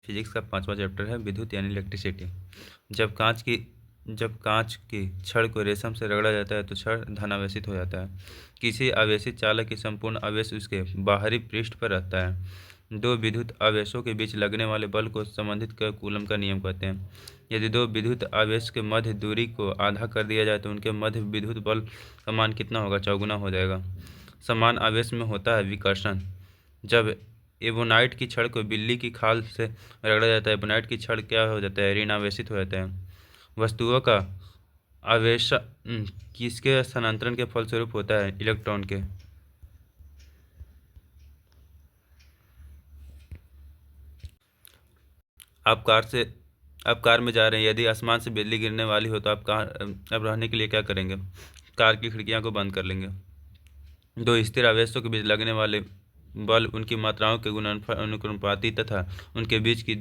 Physics का 5वां chapter है विद्युत यानी इलेक्ट्रिसिटी। जब कांच की छड़ को रेशम से रगड़ा जाता है तो छड़ धनावेशित हो जाता है। किसी आवेशित चालक की संपूर्ण आवेश उसके बाहरी पृष्ठ पर रहता है। दो विद्युत आवेशों के बीच लगने वाले बल को संबंधित कर कूलम का नियम कहते हैं। यदि दो विद्युत आवेश के मध्य दूरी को आधा कर दिया जाए तो उनके मध्य विद्युत बल का मान कितना होगा? चौगुना हो जाएगा। समान आवेश में होता है विकर्षण। जब एबोनाइट की छड़ को बिल्ली की खाल से रगड़ा जाता है, एबोनाइट की छड़ क्या हो जाता है? ऋण आवेशित हो जाता है। वस्तुओं का आवेश किसके स्थानांतरण के फलस्वरूप होता है? इलेक्ट्रॉन के। आप कार में जा रहे हैं, यदि आसमान से बिजली गिरने वाली हो तो आप रहने के लिए क्या करेंगे? कार की खिड़कियां को बंद कर लेंगे। दो स्थिर आवेशों के बीच लगने वाले बल उनकी मात्राओं के अनुक्रमानुपाती तथा उनके बीच की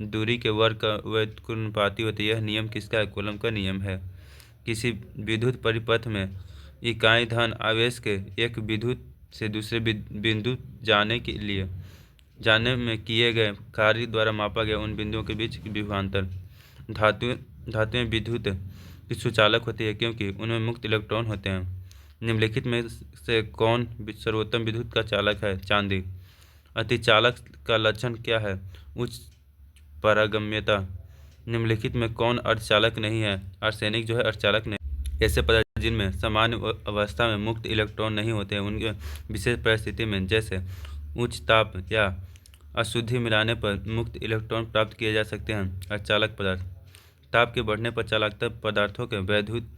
दूरी के वर्ग का व्युत्क्रमानुपाती होती है। यह नियम किसका है? कूलम का नियम है। किसी विद्युत परिपथ में इकाई धन आवेश के एक विद्युत से दूसरे बिंदु जाने में किए गए कार्य द्वारा मापा गया उन बिंदुओं के बीच विभवांतर। धातुएं विद्युत की सुचालक होती है क्योंकि उनमें मुक्त इलेक्ट्रॉन होते हैं। निम्नलिखित में से कौन सर्वोत्तम विद्युत का चालक है? चांदी। अतिचालक का लक्षण क्या है? उच्च पारगम्यता। निम्नलिखित में कौन अर्धचालक नहीं है? आर्सेनिक जो है अर्धचालक नहीं। ऐसे पदार्थ जिनमें सामान्य अवस्था में मुक्त इलेक्ट्रॉन नहीं होते हैं उनके विशेष परिस्थिति में जैसे उच्च ताप या अशुद्धि मिलाने पर मुक्त इलेक्ट्रॉन प्राप्त किए जा सकते हैं। अर्धचालक पदार्थ। ताप के बढ़ने पर चालकता पदार्थों के वैद्युत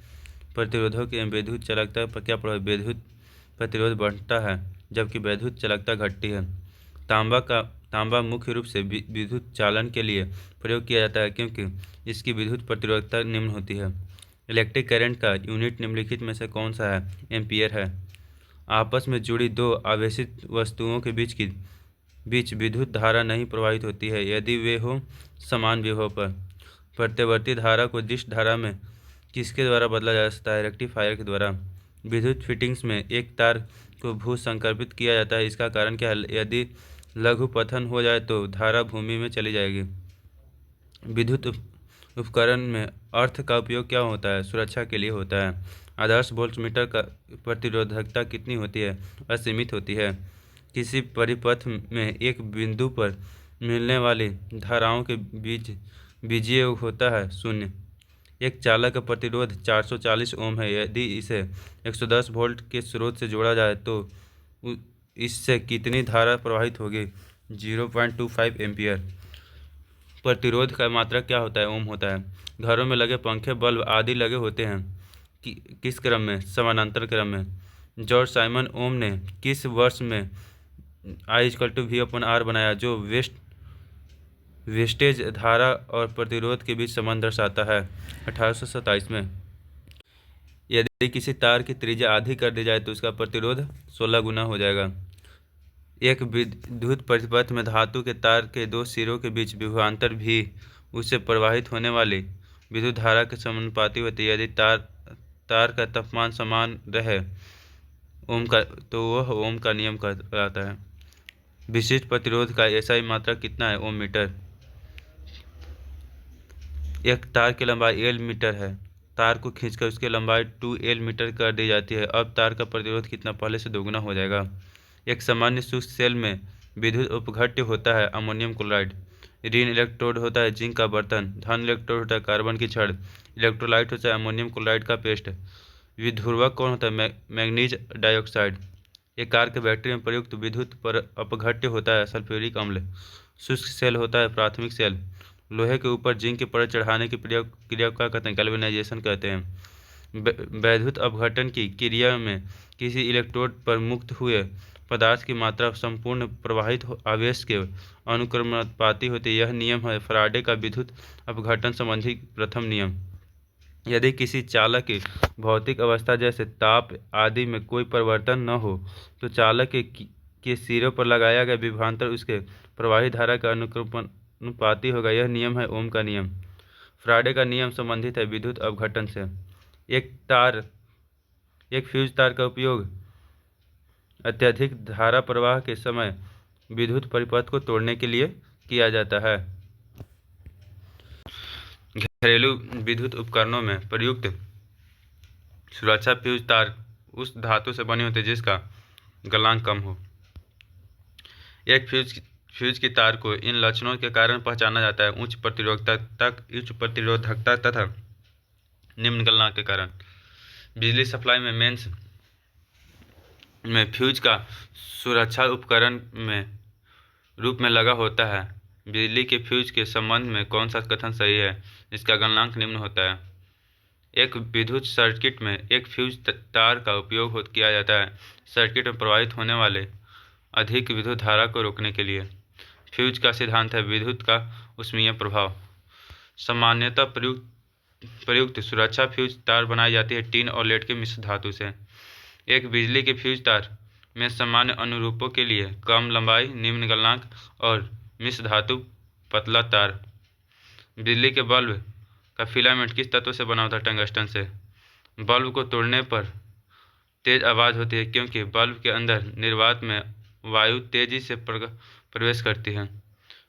प्रतिरोधों की वैद्युत चालकता पर क्या प्रभाव? वैद्युत प्रतिरोध बढ़ता है जबकि वैद्युत चालकता घटती है। तांबा मुख्य रूप से विद्युत चालन के लिए प्रयोग किया जाता है क्योंकि इसकी विद्युत प्रतिरोधकता निम्न होती है। इलेक्ट्रिक करंट का यूनिट निम्नलिखित में से कौन सा है? एम्पियर है। आपस में जुड़ी दो आवेशित वस्तुओं के बीच विद्युत धारा नहीं प्रवाहित होती है यदि वे हो समान विभव पर। प्रत्यावर्ती धारा को दिश धारा में किसके द्वारा बदला जा सकता है? रेक्टिफायर के द्वारा। विद्युत फिटिंग्स में एक तार को भू संकर्पित किया जाता है, इसका कारण क्या है? यदि लघु पतन हो जाए तो धारा भूमि में चली जाएगी। विद्युत उपकरण में अर्थ का उपयोग क्या होता है? सुरक्षा के लिए होता है। आदर्श वोल्टमीटर का प्रतिरोधकता कितनी होती है? असीमित होती है। किसी परिपथ में एक बिंदु पर मिलने वाली धाराओं के बीच बीजीय होता है शून्य। एक चालक का प्रतिरोध 440 ओम है। यदि इसे 110 वोल्ट के स्रोत से जोड़ा जाए तो इससे कितनी धारा प्रवाहित होगी? 0.25 एम्पियर। प्रतिरोध का मात्रा क्या होता है? ओम होता है। घरों में लगे पंखे बल्ब आदि लगे होते हैं किस क्रम में? समानांतर क्रम में। जॉर्ज साइमन ओम ने किस वर्ष में I=V/R बनाया जो वेस्टेज धारा और प्रतिरोध के बीच संबंध दर्शाता है? 1827 में। यदि किसी तार की त्रिज्या आधी कर दी जाए तो उसका प्रतिरोध 16 गुना हो जाएगा। एक विद्युत परिपथ में धातु के तार के दो सिरों के बीच विभवांतर भी उससे प्रवाहित होने वाली विद्युत धारा के समानुपाती होती है। यदि तार का तापमान समान रहे तो वह ओम का नियम कहलाता है। विशिष्ट प्रतिरोध का SI मात्रा कितना है? ओम मीटर। एक तार की लंबाई L मीटर है। तार को खींचकर उसकी लंबाई 2L मीटर कर दी जाती है। अब तार का प्रतिरोध कितना? पहले से दोगुना हो जाएगा। एक सामान्य शुष्क सेल में विद्युत उपघट्य होता है अमोनियम क्लोराइड। ऋण इलेक्ट्रोड होता है जिंक का बर्तन। धन इलेक्ट्रोड होता है कार्बन की छड़। इलेक्ट्रोलाइट होता है अमोनियम क्लोराइड का पेस्ट। विध्रुवक कौन होता है? Manganese dioxide. एक कार के बैटरी में प्रयुक्त विद्युत पर अपघट्य होता है सल्फ्यूरिक अम्ल। शुष्क सेल होता है प्राथमिक सेल। लोहे के ऊपर जिंक की परत चढ़ाने की क्रिया को क्या कहते हैं? गैल्वेनाइजेशन कहते हैं। वैद्युत अपघटन की क्रिया में किसी इलेक्ट्रोड पर मुक्त हुए पदार्थ की मात्रा संपूर्ण प्रवाहित आवेश के अनुक्रमानुपाती होती है। यह नियम है फैराडे का विद्युत अपघटन संबंधी प्रथम नियम। यदि किसी चालक की भौतिक अवस्था जैसे ताप आदि में कोई परिवर्तन न हो तो चालक के सिरों पर लगाया गया विभवांतर उसके प्रवाही धारा का अनुपाती होगा। यह नियम है ओम का नियम। फैराडे का नियम संबंधित है विद्युत अपघटन से। एक फ्यूज तार का उपयोग अत्यधिक धारा प्रवाह के समय विद्युत परिपथ को तोड़ने के लिए किया जाता है। घरेलू विद्युत उपकरणों में प्रयुक्त सुरक्षा फ्यूज तार उस धातु से बनी होती है जिसका गलनांक कम हो। एक फ्यूज की तार को इन लक्षणों के कारण पहचाना जाता है: उच्च प्रतिरोधकता तथा निम्न गलनांक के कारण। बिजली सप्लाई में मेंस में फ्यूज का सुरक्षा उपकरण में रूप में लगा होता है। बिजली के फ्यूज के संबंध में कौन सा कथन सही है? इसका गलनांक निम्न होता है। एक विद्युत सर्किट में एक फ्यूज तार का उपयोग किया जाता है सर्किट में प्रवाहित होने वाले अधिक विद्युत धारा को रोकने के लिए। फ्यूज का सिद्धांत है विद्युत का ऊष्मीय प्रभाव। सामान्यतः प्रयुक्त सुरक्षा फ्यूज तार बनाई जाती है टीन और लेड के मिश्र धातु से। एक बिजली के फ्यूज तार में सामान्य अनुरूपों के लिए कम लंबाई, निम्न गलनांक और मिश्र धातु पतला तार। बिजली के बल्ब का फिलामेंट किस तत्व से बना होता है? टंगस्टन से। बल्ब को तोड़ने पर तेज आवाज़ होती है क्योंकि बल्ब के अंदर निर्वात में वायु तेजी से प्रवेश करती है।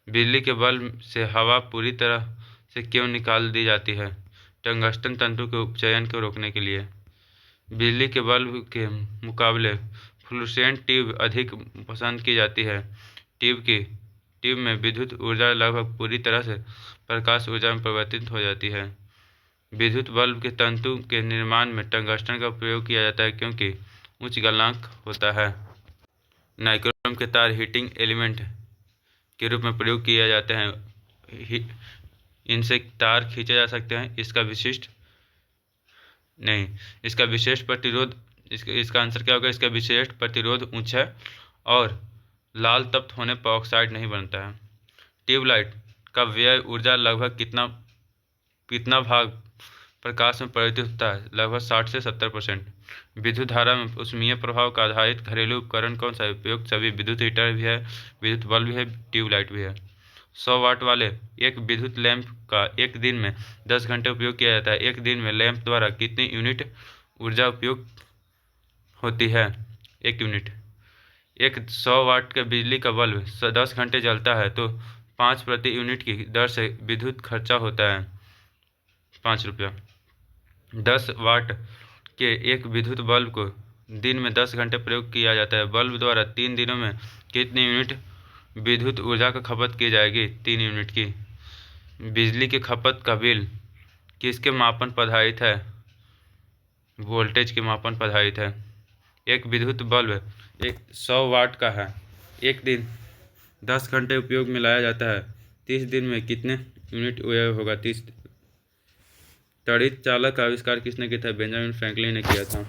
बिजली के बल्ब से हवा पूरी तरह से क्यों निकाल दी जाती है? टंगस्टन तंतु के उपचयन को रोकने के लिए। बिजली के बल्ब के मुकाबले फ्लुओरेसेंट ट्यूब अधिक पसंद की जाती है। ट्यूब में विद्युत ऊर्जा लगभग पूरी तरह से प्रकाश ऊर्जा में परिवर्तित हो जाती है। विद्युत बल्ब के तंतु के निर्माण में टंगस्टन का प्रयोग किया जाता है क्योंकि उच्च गलनांक होता है। नाइक्रोम के तार हीटिंग एलिमेंट के रूप में प्रयोग किए जाते हैं। इनसे तार खींचे जा सकते हैं। इसका विशेष प्रतिरोध, इसका आंसर क्या होगा? इसका विशेष प्रतिरोध उच्च है और लाल तप्त होने पर ऑक्साइड नहीं बनता है। ट्यूबलाइट का व्यय ऊर्जा लगभग कितना भाग प्रकाश में परिवर्तित होता है? लगभग 60 से 70%। विद्युत धारा में ऊष्मीय प्रभाव का आधारित घरेलू उपकरण कौन सा है? उपयुक्त सभी विद्युत हीटर भी है, विद्युत बल्ब भी है, ट्यूबलाइट भी है। 100 वाट वाले एक विद्युत लैंप का एक दिन में 10 घंटे उपयोग किया जाता है। एक दिन में लैंप द्वारा कितनी यूनिट ऊर्जा उपयोग होती है? 1 यूनिट। एक 100 वाट का बिजली का बल्ब 10 घंटे जलता है तो 5 प्रति यूनिट की दर से विद्युत खर्चा होता है 5 रुपया। 10 वाट के एक विद्युत बल्ब को दिन में 10 घंटे प्रयोग किया जाता है। बल्ब द्वारा 3 दिनों में कितनी यूनिट विद्युत ऊर्जा का खपत की जाएगी? 3 यूनिट की। बिजली की खपत का बिल किसके मापन पर आधारित है? वोल्टेज के मापन पर आधारित है। एक विद्युत बल्ब 100 वाट का है, एक दिन 10 घंटे उपयोग में लाया जाता है। 30 दिन में कितने यूनिट व्यय होगा? 30। तड़ित चालक का आविष्कार किसने किया था? बेंजामिन फ्रैंकलिन ने किया था।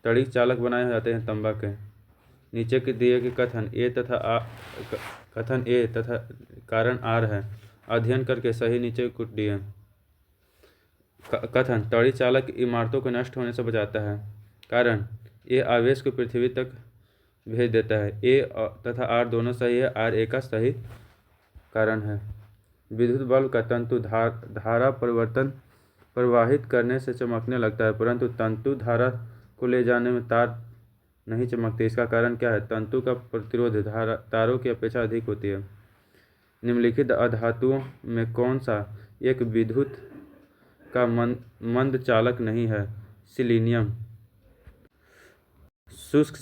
तड़ित चालक बनाए जाते हैं तांबा के। नीचे के दिए के कथन ए तथा कारण आर है। अध्ययन करके सही नीचे कुछ दिए। कथन: तड़ित चालक इमारतों को नष्ट होने से बचाता है। कारण: ए आवेश को पृथ्वी तक भेज देता है। ए तथा आर दोनों सही है। आर ए का सही कारण है। विद्युत बल्ब का तंतु धारा परिवर्तन प्रवाहित करने से चमकने लगता है परंतु तंतु धारा को ले जाने में तार नहीं चमकते। इसका कारण क्या है? तंतु का प्रतिरोध तारों की अपेक्षा अधिक होती है। निम्नलिखित अधातुओं में कौन सा एक विद्युत का मंद चालक नहीं है? सिलीनियम। शुष्क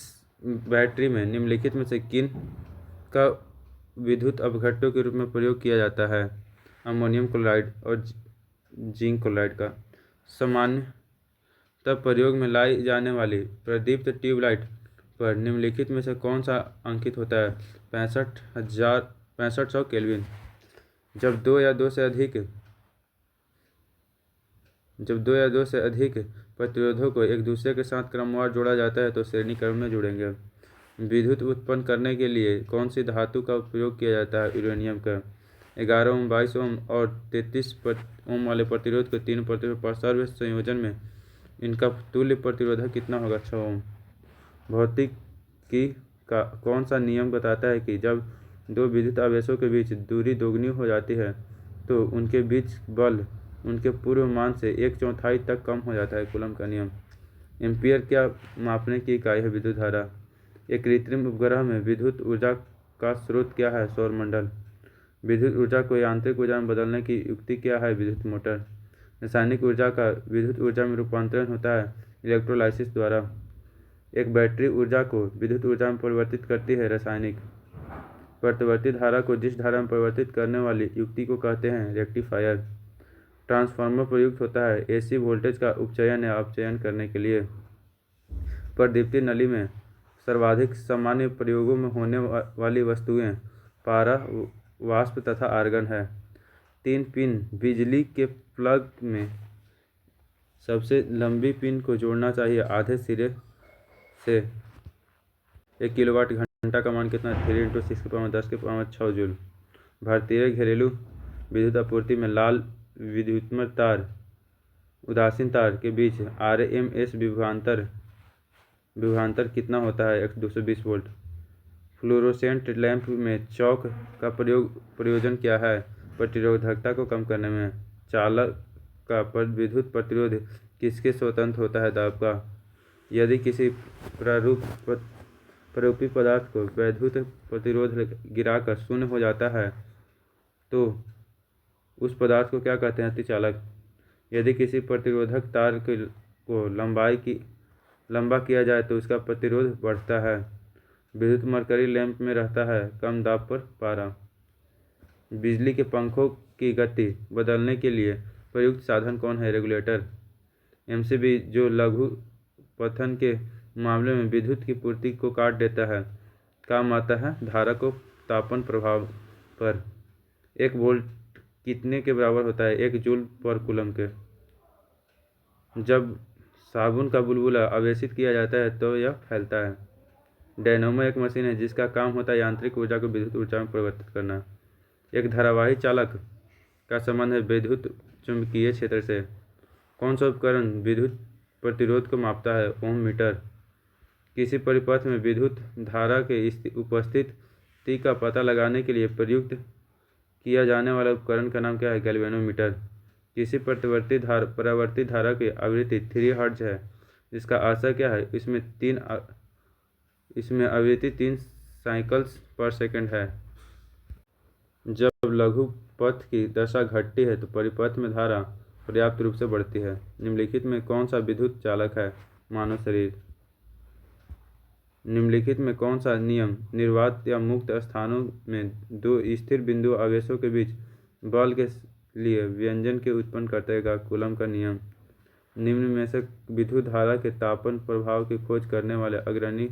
बैटरी में निम्नलिखित में से किन का विद्युत अपघट्टों के रूप में प्रयोग किया जाता है? अमोनियम क्लोराइड और जिंक क्लोराइड का। सामान्यतः प्रयोग में लाई जाने वाली प्रदीप्त ट्यूबलाइट पर निम्नलिखित में से कौन सा अंकित होता है? 6500 केल्विन। जब दो या दो से अधिक प्रतिरोधों को एक दूसरे के साथ क्रमवार जोड़ा जाता है तो श्रेणी क्रम में जुड़ेंगे। विद्युत उत्पन्न करने के लिए कौन सी धातु का उपयोग किया जाता है? यूरेनियम का। 11 ओम, 22 ओम और 33 ओम वाले प्रतिरोध के 3 प्रतिरोध पर सर्व संयोजन में इनका तुल्य प्रतिरोधक कितना होगा? 6 ओम। भौतिकी का कौन सा नियम बताता है कि जब दो विद्युत आवेशों के बीच दूरी दोगुनी हो जाती है तो उनके बीच बल उनके पूर्व मान से 1/4 तक कम हो जाता है? कूलम का नियम। एम्पियर क्या मापने की इकाई है? विद्युत धारा। एक कृत्रिम उपग्रह में विद्युत ऊर्जा का स्रोत क्या है? सौरमंडल। विद्युत ऊर्जा को यांत्रिक ऊर्जा में बदलने की युक्ति क्या है? विद्युत मोटर। रासायनिक ऊर्जा का विद्युत ऊर्जा में रूपांतरण होता है इलेक्ट्रोलाइसिस द्वारा। एक बैटरी ऊर्जा को विद्युत ऊर्जा में परिवर्तित करती है रासायनिक। प्रतिवर्ती धारा को जिस धारा में परिवर्तित करने वाली युक्ति को कहते हैं रेक्टिफायर। ट्रांसफार्मर प्रयुक्त होता है एसी वोल्टेज का उपचयन या अपचयन करने के लिए। प्रदीप्ति नली में सर्वाधिक सामान्य प्रयोगों में होने वाली वस्तुएं पारा, वाष्प तथा आर्गन है। 3 पिन बिजली के प्लग में सबसे लंबी पिन को जोड़ना चाहिए आधे सिरे से। 1 किलोवाट घंटा का मान कितना? 3 × 6 जूल। भारतीय घरेलू विद्युत आपूर्ति में लाल विद्युतमय तार उदासीन तार के बीच RMS विभवांतर कितना होता है? 220 वोल्ट। फ्लोरोसेंट लैंप में चौक का प्रयोजन क्या है? प्रतिरोधकता को कम करने में। चालक का विद्युत प्रतिरोध किसके स्वतंत्र होता है? दाब का। यदि किसी प्रारूपी पदार्थ को विद्युत प्रतिरोध गिराकर शून्य हो जाता है तो उस पदार्थ को क्या कहते हैं? अतिचालक। यदि किसी प्रतिरोधक तार को लंबा किया जाए तो उसका प्रतिरोध बढ़ता है। विद्युत मरकरी लैंप में रहता है कम दाब पर पारा। बिजली के पंखों की गति बदलने के लिए प्रयुक्त साधन कौन है? रेगुलेटर। MCB जो लघु पतन के मामले में विद्युत की पूर्ति को काट देता है, काम आता है धारा को तापन प्रभाव पर। 1 वोल्ट कितने के बराबर होता है? 1 जूल पर कूलम के। जब साबुन का बुलबुला आवेशित किया जाता है तो यह फैलता है। डायनेमो एक मशीन है जिसका काम होता है यांत्रिक ऊर्जा को विद्युत ऊर्जा में परिवर्तित करना। एक धारावाही चालक का संबंध है विद्युत चुंबकीय क्षेत्र से। कौन सा उपकरण विद्युत प्रतिरोध को मापता है? ओम मीटर। किसी परिपथ में विद्युत धारा के उपस्थिति का पता लगाने के लिए प्रयुक्त किया जाने वाला उपकरण का नाम क्या है? गैल्वेनोमीटर। किसी परावर्ती धारा की आवृत्ति 3 हर्ट्ज है जिसका आशय क्या है? इसमें आवृत्ति 3 साइकिल्स पर सेकंड है। जब लघु पथ की दशा घटती है तो परिपथ में धारा पर्याप्त रूप से बढ़ती है। निम्नलिखित में कौन सा विद्युत चालक है? मानव शरीर। निम्नलिखित में कौन सा नियम निर्वात या मुक्त स्थानों में 2 स्थिर बिंदु आवेशों के बीच बल के लिए व्यंजन के उत्पन्न करता? कूलम का नियम। निम्न में से विद्युत धारा के तापन प्रभाव की खोज करने वाले अग्रणी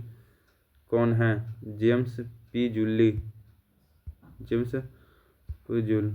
कौन हैं? James P joule.